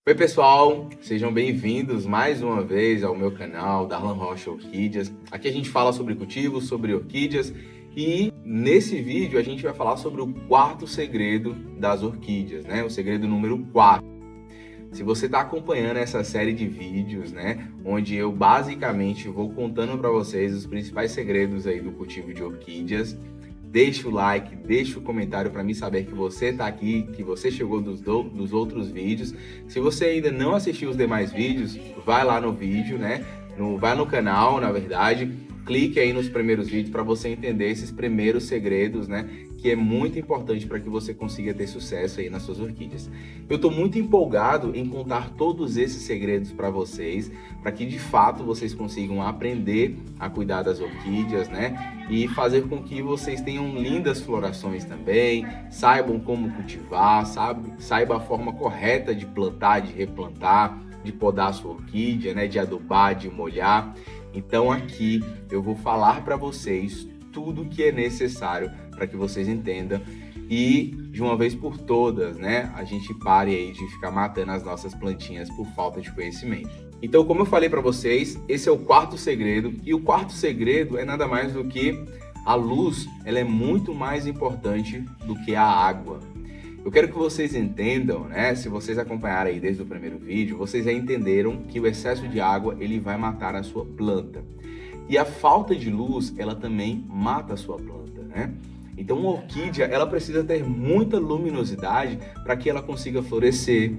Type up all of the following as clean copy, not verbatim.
Oi pessoal, sejam bem-vindos mais uma vez ao meu canal Darlan Rocha Orquídeas. Aqui a gente fala sobre cultivos, sobre orquídeas e nesse vídeo a gente vai falar sobre o quarto segredo das orquídeas, né? O segredo número 4. Se você está acompanhando essa série de vídeos, né, onde eu basicamente vou contando para vocês os principais segredos aí do cultivo de orquídeas, deixa o like, deixa o comentário para mim saber que você está aqui, que você chegou dos outros vídeos. Se você ainda não assistiu os demais vídeos, vai lá no vídeo, né? Vai no canal, na verdade, clique aí nos primeiros vídeos para você entender esses primeiros segredos, né? Que é muito importante para que você consiga ter sucesso aí nas suas orquídeas. Eu estou muito empolgado em contar todos esses segredos para vocês, para que de fato vocês consigam aprender a cuidar das orquídeas, né? E fazer com que vocês tenham lindas florações também, saibam como cultivar, saiba a forma correta de plantar, de replantar, de podar a sua orquídea, né? De adubar, de molhar. Então aqui eu vou falar para vocês tudo que é necessário para que vocês entendam e de uma vez por todas, né, a gente pare aí de ficar matando as nossas plantinhas por falta de conhecimento. Então, como eu falei para vocês, esse é o quarto segredo e o quarto segredo é nada mais do que a luz. Ela é muito mais importante do que a água. Eu quero que vocês entendam, né? Se vocês acompanharem aí desde o primeiro vídeo, vocês já entenderam que o excesso de água ele vai matar a sua planta. E a falta de luz, ela também mata a sua planta, né? Então, uma orquídea, ela precisa ter muita luminosidade para que ela consiga florescer,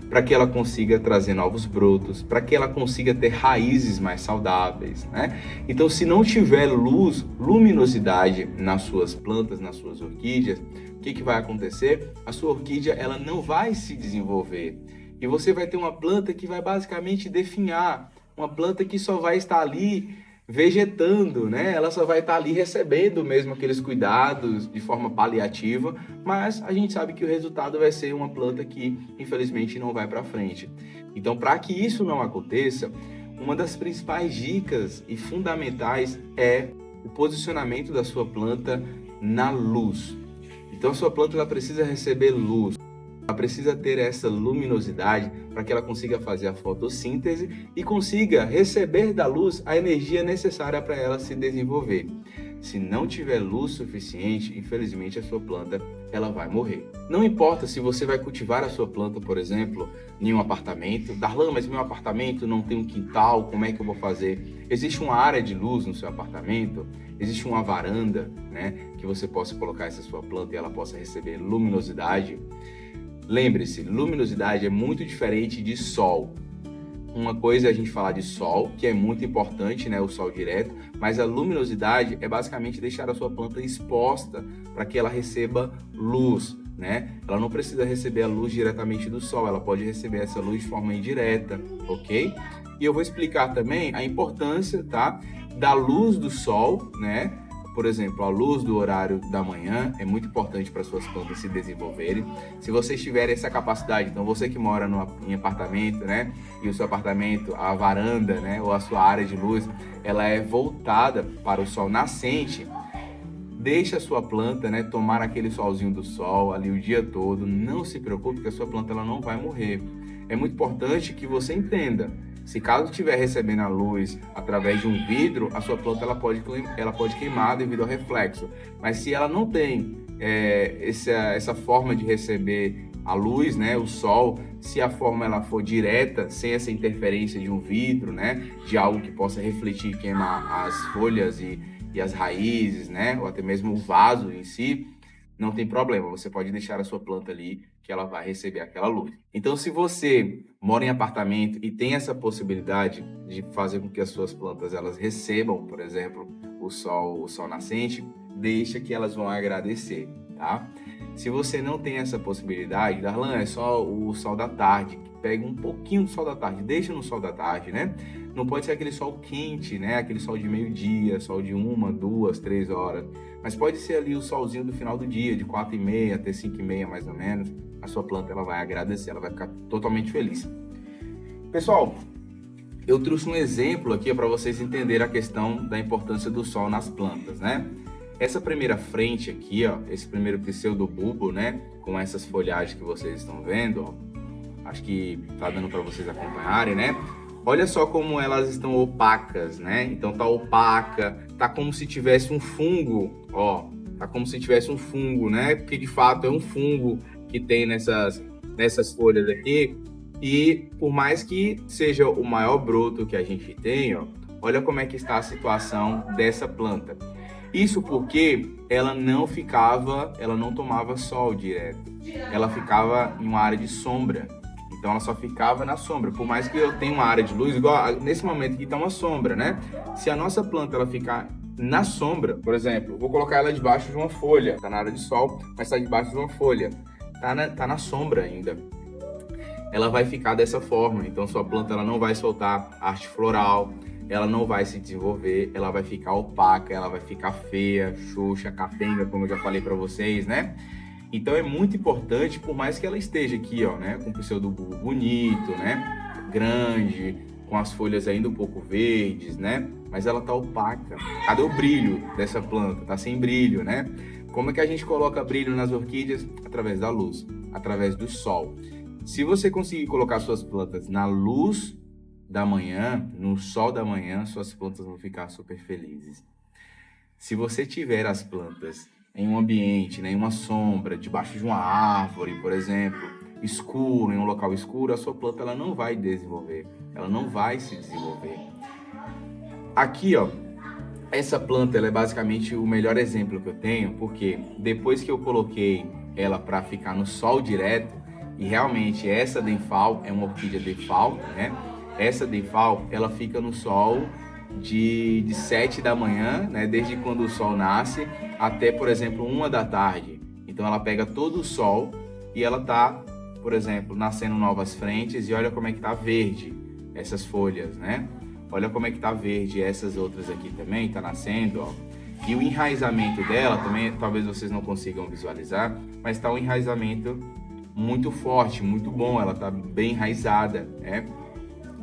para que ela consiga trazer novos brotos, para que ela consiga ter raízes mais saudáveis, né? Então, se não tiver luminosidade nas suas plantas, nas suas orquídeas, o que vai acontecer? A sua orquídea, ela não vai se desenvolver. E você vai ter uma planta que vai basicamente definhar, uma planta que só vai estar ali vegetando, né? Ela só vai estar ali recebendo mesmo aqueles cuidados de forma paliativa, mas a gente sabe que o resultado vai ser uma planta que infelizmente não vai para frente. Então, para que isso não aconteça, uma das principais dicas e fundamentais é o posicionamento da sua planta na luz. Então, a sua planta ela precisa receber luz. Ela precisa ter essa luminosidade para que ela consiga fazer a fotossíntese e consiga receber da luz a energia necessária para ela se desenvolver. Se não tiver luz suficiente, infelizmente a sua planta ela vai morrer. Não importa se você vai cultivar a sua planta, por exemplo, em um apartamento. Darlan, mas meu apartamento não tem um quintal, como é que eu vou fazer? Existe uma área de luz no seu apartamento? Existe uma varanda, né, que você possa colocar essa sua planta e ela possa receber luminosidade? Lembre-se, luminosidade é muito diferente de sol. Uma coisa é a gente falar de sol, que é muito importante, né, o sol direto, mas a luminosidade é basicamente deixar a sua planta exposta para que ela receba luz, né? Ela não precisa receber a luz diretamente do sol, ela pode receber essa luz de forma indireta, ok? E eu vou explicar também a importância, tá, da luz do sol, né? Por exemplo, a luz do horário da manhã é muito importante para suas plantas se desenvolverem. Se vocês tiverem essa capacidade, então você que mora em apartamento, né, e o seu apartamento, a varanda, né, ou a sua área de luz, ela é voltada para o sol nascente, deixa a sua planta, né, tomar aquele solzinho do sol ali o dia todo. Não se preocupe que a sua planta ela não vai morrer. É muito importante que você entenda. Se caso estiver recebendo a luz através de um vidro, a sua planta ela pode queimar devido ao reflexo. Mas se ela não tem essa forma de receber a luz, né, o sol, se a forma ela for direta, sem essa interferência de um vidro, né, de algo que possa refletir e queimar as folhas e as raízes, né, ou até mesmo o vaso em si, não tem problema, você pode deixar a sua planta ali que ela vai receber aquela luz. Então, se você mora em apartamento e tem essa possibilidade de fazer com que as suas plantas elas recebam, por exemplo, o sol nascente, deixa que elas vão agradecer, tá? Se você não tem essa possibilidade, Darlan, é só o sol da tarde, pega um pouquinho do sol da tarde, deixa no sol da tarde, né? Não pode ser aquele sol quente, né? Aquele sol de meio-dia, sol de 1, 2, 3 horas. Mas pode ser ali o solzinho do final do dia, de 4h30 até 5h30 mais ou menos. A sua planta ela vai agradecer, ela vai ficar totalmente feliz. Pessoal, eu trouxe um exemplo aqui para vocês entenderem a questão da importância do sol nas plantas, né? Essa primeira frente aqui, ó, esse primeiro pseudobulbo, né? Com essas folhagens que vocês estão vendo, ó. acho que tá dando para vocês acompanharem, né? Olha só como elas estão opacas, né? Então tá opaca, tá como se tivesse um fungo, ó. Tá como se tivesse um fungo, né? Porque de fato é um fungo que tem nessas folhas aqui. E por mais que seja o maior broto que a gente tem, ó, olha como é que está a situação dessa planta. Isso porque ela não tomava sol direto. Ela ficava em uma área de sombra. Então ela só ficava na sombra. Por mais que eu tenha uma área de luz, igual nesse momento aqui está uma sombra, né? Se a nossa planta ela ficar na sombra, por exemplo, vou colocar ela debaixo de uma folha. Está na área de sol, mas está debaixo de uma folha. Tá na sombra ainda. Ela vai ficar dessa forma. Então sua planta ela não vai soltar arte floral, ela não vai se desenvolver, ela vai ficar opaca, ela vai ficar feia, xoxa, capenga, como eu já falei para vocês, né? Então é muito importante, por mais que ela esteja aqui, ó, né, com o pseudobulbo bonito, né, grande, com as folhas ainda um pouco verdes, né, mas ela tá opaca. Cadê o brilho dessa planta? Tá sem brilho, né? Como é que a gente coloca brilho nas orquídeas? Através da luz, através do sol. Se você conseguir colocar suas plantas na luz da manhã, no sol da manhã, suas plantas vão ficar super felizes. Se você tiver as plantas em um ambiente, né, em uma sombra, debaixo de uma árvore, por exemplo, escuro, em um local escuro, a sua planta ela não vai desenvolver, ela não vai se desenvolver. Aqui, ó, essa planta ela é basicamente o melhor exemplo que eu tenho, porque depois que eu coloquei ela para ficar no sol direto, e realmente essa Denfal é uma orquídea Denfal, né? Essa Denfal, ela fica no sol de 7 da manhã, né? Desde quando o sol nasce até, por exemplo, 1 da tarde. Então ela pega todo o sol e ela tá, por exemplo, nascendo novas frentes e olha como é que tá verde essas folhas, né? Olha como é que tá verde essas outras aqui também, tá nascendo, ó. E o enraizamento dela também, talvez vocês não consigam visualizar, mas tá um enraizamento muito forte, muito bom, ela tá bem enraizada, né?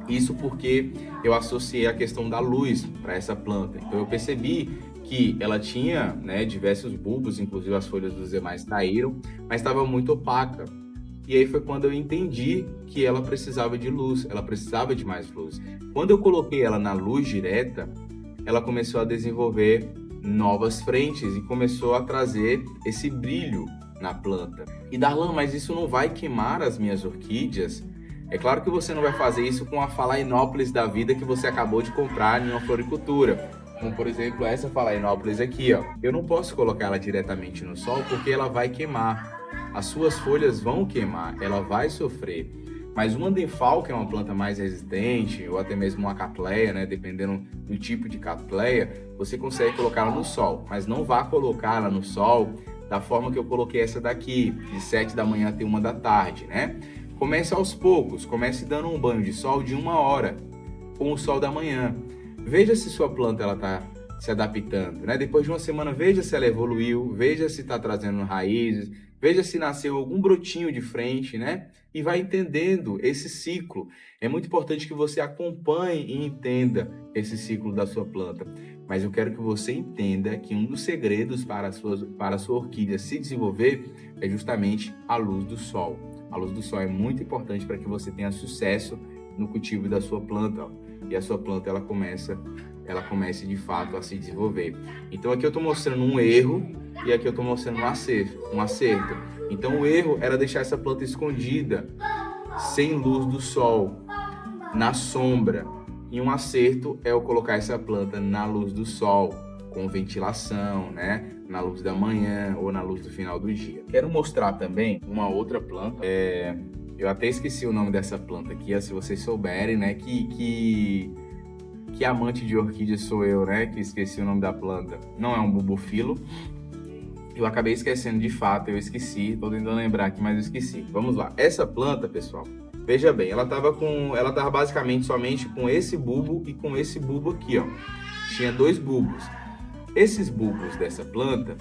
Isso porque eu associei a questão da luz para essa planta. Então eu percebi que ela tinha, né, diversos bulbos, inclusive as folhas dos demais caíram, mas estava muito opaca. E aí foi quando eu entendi que ela precisava de luz, ela precisava de mais luz. Quando eu coloquei ela na luz direta, ela começou a desenvolver novas frentes e começou a trazer esse brilho na planta. E Darlan, mas isso não vai queimar as minhas orquídeas? É claro que você não vai fazer isso com a Phalaenopsis da vida que você acabou de comprar em uma floricultura. Como, por exemplo, essa Phalaenopsis aqui, ó. Eu não posso colocar ela diretamente no sol porque ela vai queimar. As suas folhas vão queimar, ela vai sofrer. Mas uma Denfal, que é uma planta mais resistente, ou até mesmo uma Cattleya, né, dependendo do tipo de Cattleya, você consegue colocá-la no sol. Mas não vá colocá-la no sol da forma que eu coloquei essa daqui, de 7 da manhã até 1 da tarde, né? Comece aos poucos, comece dando um banho de sol de 1 hora, com o sol da manhã. Veja se sua planta está se adaptando, né? Depois de uma semana, veja se ela evoluiu, veja se está trazendo raízes, veja se nasceu algum brotinho de frente, né? E vai entendendo esse ciclo. É muito importante que você acompanhe e entenda esse ciclo da sua planta. Mas eu quero que você entenda que um dos segredos para a sua orquídea se desenvolver é justamente a luz do sol. A luz do sol é muito importante para que você tenha sucesso no cultivo da sua planta, ó. E a sua planta ela comece de fato a se desenvolver. Então aqui eu estou mostrando um erro e aqui eu estou mostrando um acerto. Então o erro era deixar essa planta escondida, sem luz do sol, na sombra. E um acerto é eu colocar essa planta na luz do sol, com ventilação, né? Na luz da manhã ou na luz do final do dia. Quero mostrar também uma outra planta. Eu até esqueci o nome dessa planta aqui, se vocês souberem, né? Que amante de orquídeas sou eu, né? Que esqueci o nome da planta. Não é um bulbofilo. Eu acabei esquecendo de fato, eu esqueci. Tô tentando lembrar aqui, mas eu esqueci. Vamos lá. Essa planta, pessoal, veja bem, ela tava basicamente somente com esse bulbo e com esse bulbo aqui, ó. Tinha 2 bulbos. Esses bulbos dessa planta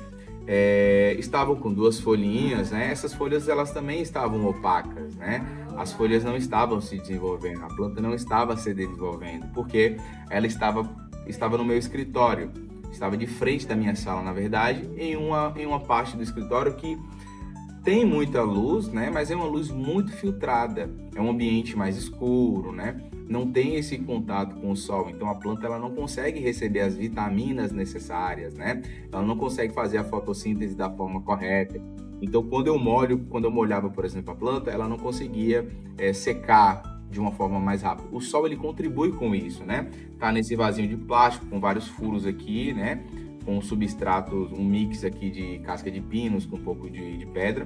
estavam com 2 folhinhas, né? Essas folhas elas também estavam opacas, né? As folhas não estavam se desenvolvendo, a planta não estava se desenvolvendo, porque ela estava no meu escritório, estava de frente da minha sala, na verdade, em uma parte do escritório que tem muita luz, né? Mas é uma luz muito filtrada. É um ambiente mais escuro, né? Não tem esse contato com o sol. Então a planta ela não consegue receber as vitaminas necessárias, né? Ela não consegue fazer a fotossíntese da forma correta. Então quando eu molhava, por exemplo, a planta, ela não conseguia secar de uma forma mais rápida. O sol ele contribui com isso, né? Tá nesse vasinho de plástico com vários furos aqui, né? Com substratos, um mix aqui de casca de pinos com um pouco de pedra.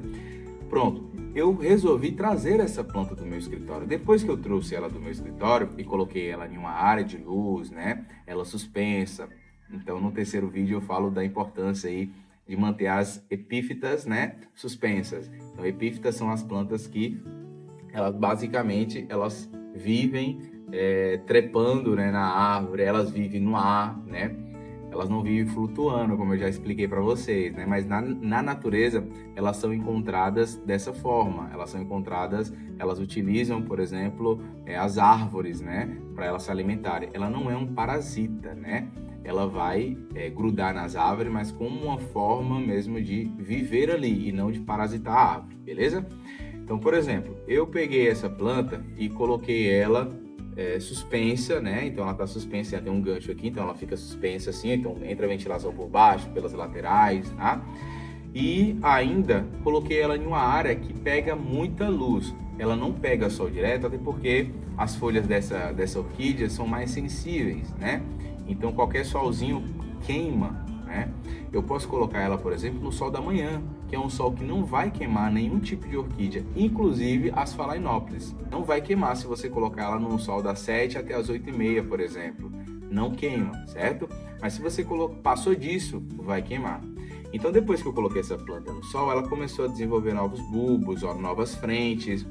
Pronto, eu resolvi trazer essa planta do meu escritório. Depois que eu trouxe ela do meu escritório e coloquei ela em uma área de luz, né? Ela suspensa. Então, no terceiro vídeo eu falo da importância aí de manter as epífitas, né? Suspensas. Então, epífitas são as plantas que elas basicamente elas vivem trepando, né, na árvore, elas vivem no ar, né? Elas não vivem flutuando, como eu já expliquei para vocês, né? Mas na natureza, elas são encontradas dessa forma. Elas são encontradas, elas utilizam, por exemplo, as árvores, né? Para elas se alimentarem. Ela não é um parasita, né? Ela vai grudar nas árvores, mas como uma forma mesmo de viver ali e não de parasitar a árvore, beleza? Então, por exemplo, eu peguei essa planta e coloquei ela suspensa, né? Então ela está suspensa, tem um gancho aqui, então ela fica suspensa assim, então entra a ventilação por baixo, pelas laterais, tá? E ainda coloquei ela em uma área que pega muita luz. Ela não pega sol direto, até porque as folhas dessa orquídea são mais sensíveis, né? Então qualquer solzinho queima, né? Eu posso colocar ela, por exemplo, no sol da manhã, que é um sol que não vai queimar nenhum tipo de orquídea, inclusive as phalaenopsis. Não vai queimar se você colocar ela no sol das 7 até as 8h30, por exemplo. Não queima, certo? Mas se você passou disso, vai queimar. Então, depois que eu coloquei essa planta no sol, ela começou a desenvolver novos bulbos, novas frentes,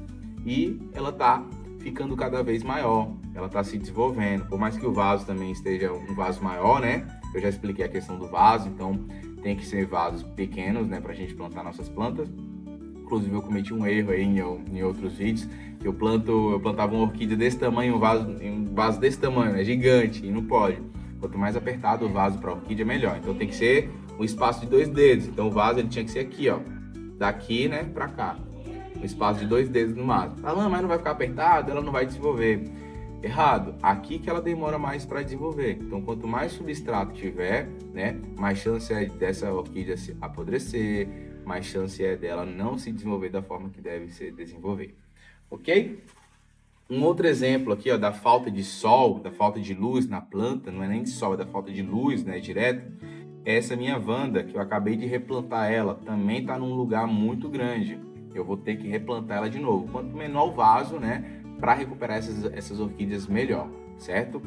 e ela está ficando cada vez maior. Ela está se desenvolvendo, por mais que o vaso também esteja um vaso maior, né? Eu já expliquei a questão do vaso, então tem que ser vasos pequenos, né, pra gente plantar nossas plantas. Inclusive eu cometi um erro aí em outros vídeos, que eu plantava uma orquídea desse tamanho, um vaso desse tamanho, é gigante, e não pode. Quanto mais apertado o vaso para orquídea, melhor. Então tem que ser um espaço de 2 dedos. Então o vaso ele tinha que ser aqui, ó, daqui, né, pra cá. Um espaço de 2 dedos no máximo. Ah, mas não vai ficar apertado, ela não vai desenvolver. Errado, aqui que ela demora mais para desenvolver. Então, quanto mais substrato tiver, né, mais chance é dessa orquídea se apodrecer, mais chance é dela não se desenvolver da forma que deve se desenvolver. Ok? Um outro exemplo aqui, ó, da falta de sol, da falta de luz na planta, não é nem de sol, é da falta de luz, né, direto. Essa minha Wanda, que eu acabei de replantar ela, também está num lugar muito grande. Eu vou ter que replantar ela de novo. Quanto menor o vaso, né, para recuperar essas orquídeas melhor, certo?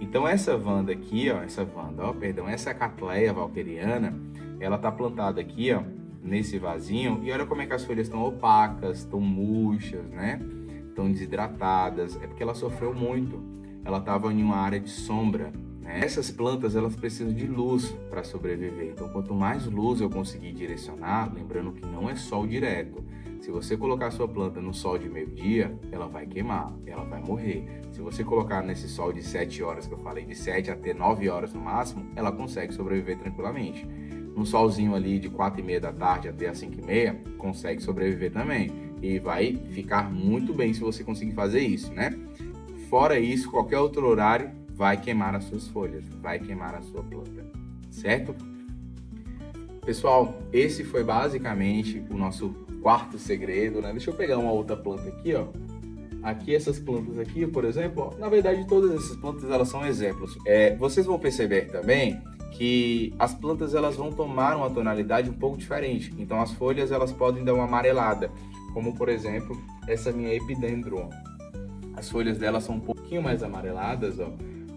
Então essa Wanda aqui, ó, essa Cattleya valqueriana, ela tá plantada aqui, ó, nesse vasinho, e olha como é que as folhas estão opacas, estão murchas, né? Estão desidratadas, é porque ela sofreu muito. Ela estava em uma área de sombra, né? Essas plantas, elas precisam de luz para sobreviver. Então, quanto mais luz eu conseguir direcionar, lembrando que não é sol direto. Se você colocar a sua planta no sol de meio-dia, ela vai queimar, ela vai morrer. Se você colocar nesse sol de 7 horas, que eu falei, de 7 até 9 horas no máximo, ela consegue sobreviver tranquilamente. Um solzinho ali de 4h30 da tarde até as 5h30, consegue sobreviver também. E vai ficar muito bem se você conseguir fazer isso, né? Fora isso, qualquer outro horário vai queimar as suas folhas, vai queimar a sua planta, certo? Pessoal, esse foi basicamente o nosso quarto segredo, né? Deixa eu pegar uma outra planta aqui, ó. Aqui, essas plantas aqui, por exemplo, ó, na verdade, todas essas plantas, elas são exemplos. Vocês vão perceber também que as plantas, elas vão tomar uma tonalidade um pouco diferente. Então, as folhas, elas podem dar uma amarelada, como, por exemplo, essa minha Epidendron. As folhas dela são um pouquinho mais amareladas, ó,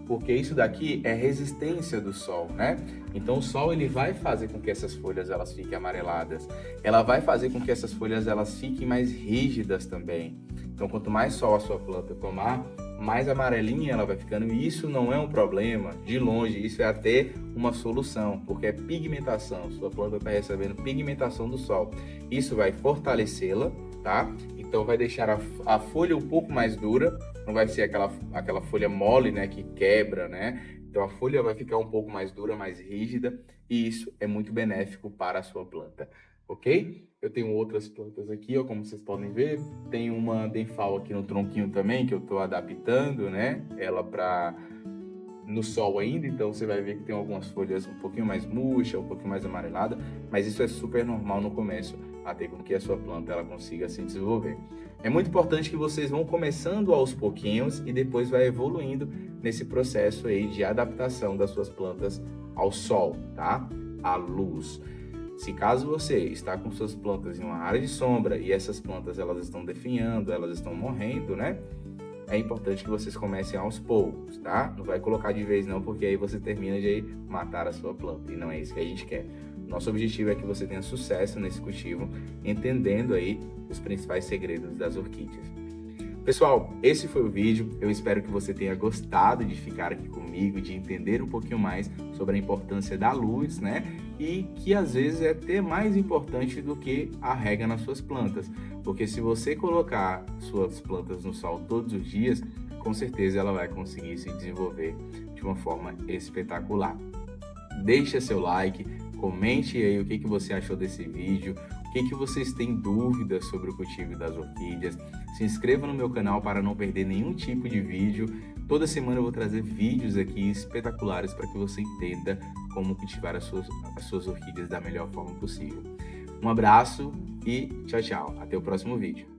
porque isso daqui é resistência do sol, né? Então o sol ele vai fazer com que essas folhas elas fiquem amareladas. Ela vai fazer com que essas folhas elas fiquem mais rígidas também. Então quanto mais sol a sua planta tomar, mais amarelinha ela vai ficando. E isso não é um problema, de longe, isso é até uma solução, porque é pigmentação. Sua planta está recebendo pigmentação do sol. Isso vai fortalecê-la, tá? Então vai deixar a folha um pouco mais dura, não vai ser aquela folha mole, né, que quebra, né? Então a folha vai ficar um pouco mais dura, mais rígida, e isso é muito benéfico para a sua planta. ok? Eu tenho outras plantas aqui, ó, como vocês podem ver. Tem uma denfal aqui no tronquinho também, que eu estou adaptando, né? Ela para no sol ainda, então você vai ver que tem algumas folhas um pouquinho mais murcha, um pouquinho mais amarelada, mas isso é super normal no começo, até com que a sua planta ela consiga se desenvolver. É muito importante que vocês vão começando aos pouquinhos e depois vai evoluindo nesse processo aí de adaptação das suas plantas ao sol, tá? À luz. Se caso você está com suas plantas em uma área de sombra e essas plantas elas estão definhando, elas estão morrendo, né? É importante que vocês comecem aos poucos, tá? Não vai colocar de vez não, porque aí você termina de matar a sua planta e não é isso que a gente quer. Nosso objetivo é que você tenha sucesso nesse cultivo, entendendo aí os principais segredos das orquídeas. Pessoal, esse foi o vídeo. Eu espero que você tenha gostado de ficar aqui comigo, de entender um pouquinho mais sobre a importância da luz, né? E que às vezes é até mais importante do que a rega nas suas plantas. Porque se você colocar suas plantas no sol todos os dias, com certeza ela vai conseguir se desenvolver de uma forma espetacular. Deixa seu like, comente aí o que você achou desse vídeo, o que vocês têm dúvidas sobre o cultivo das orquídeas. Se inscreva no meu canal para não perder nenhum tipo de vídeo. Toda semana eu vou trazer vídeos aqui espetaculares para que você entenda como cultivar as suas orquídeas da melhor forma possível. Um abraço e tchau, tchau. Até o próximo vídeo.